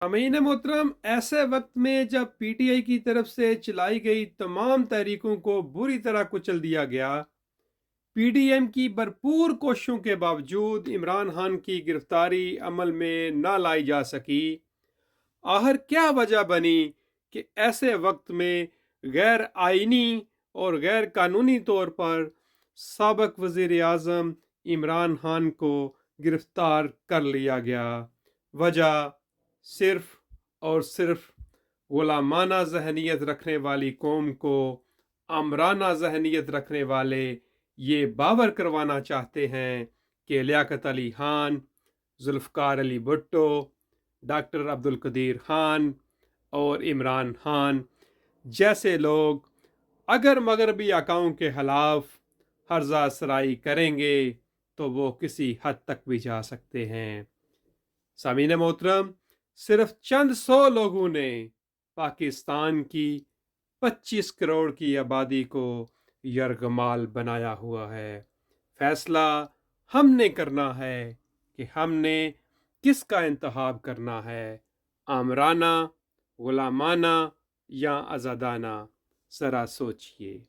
अमीन मोहतरम, ऐसे वक्त में जब पीटीआई की तरफ से चलाई गई तमाम तहरीकों को बुरी तरह कुचल दिया गया, पीडीएम की भरपूर कोशिशों के बावजूद इमरान खान की गिरफ्तारी अमल में न लाई जा सकी। आखिर क्या वजह बनी कि ऐसे वक्त में गैर आइनी और गैर कानूनी तौर पर साबिक वजीर आज़म इमरान खान को गिरफ्तार कर लिया गया? वजह सिर्फ और सिर्फ गुलामाना जहनीत रखने वाली कौम को आमराना जहनीत रखने वाले ये बावर करवाना चाहते हैं कि लियाकत अली खान, जुल्फ़कार अली भुट्टो, डॉक्टर अब्दुल कदीर खान और इमरान खान जैसे लोग अगर मगरबी आकाओं के खिलाफ हर्जा सराई करेंगे तो वो किसी हद तक भी जा सकते हैं। सामीन मोहतरम, सिर्फ चंद सौ लोगों ने पाकिस्तान की 25 करोड़ की आबादी को यरगमाल बनाया हुआ है। फैसला हमने करना है कि हमने किसका इंतखाब करना है, आमराना, गुलामाना या आज़ादाना। ज़रा सोचिए।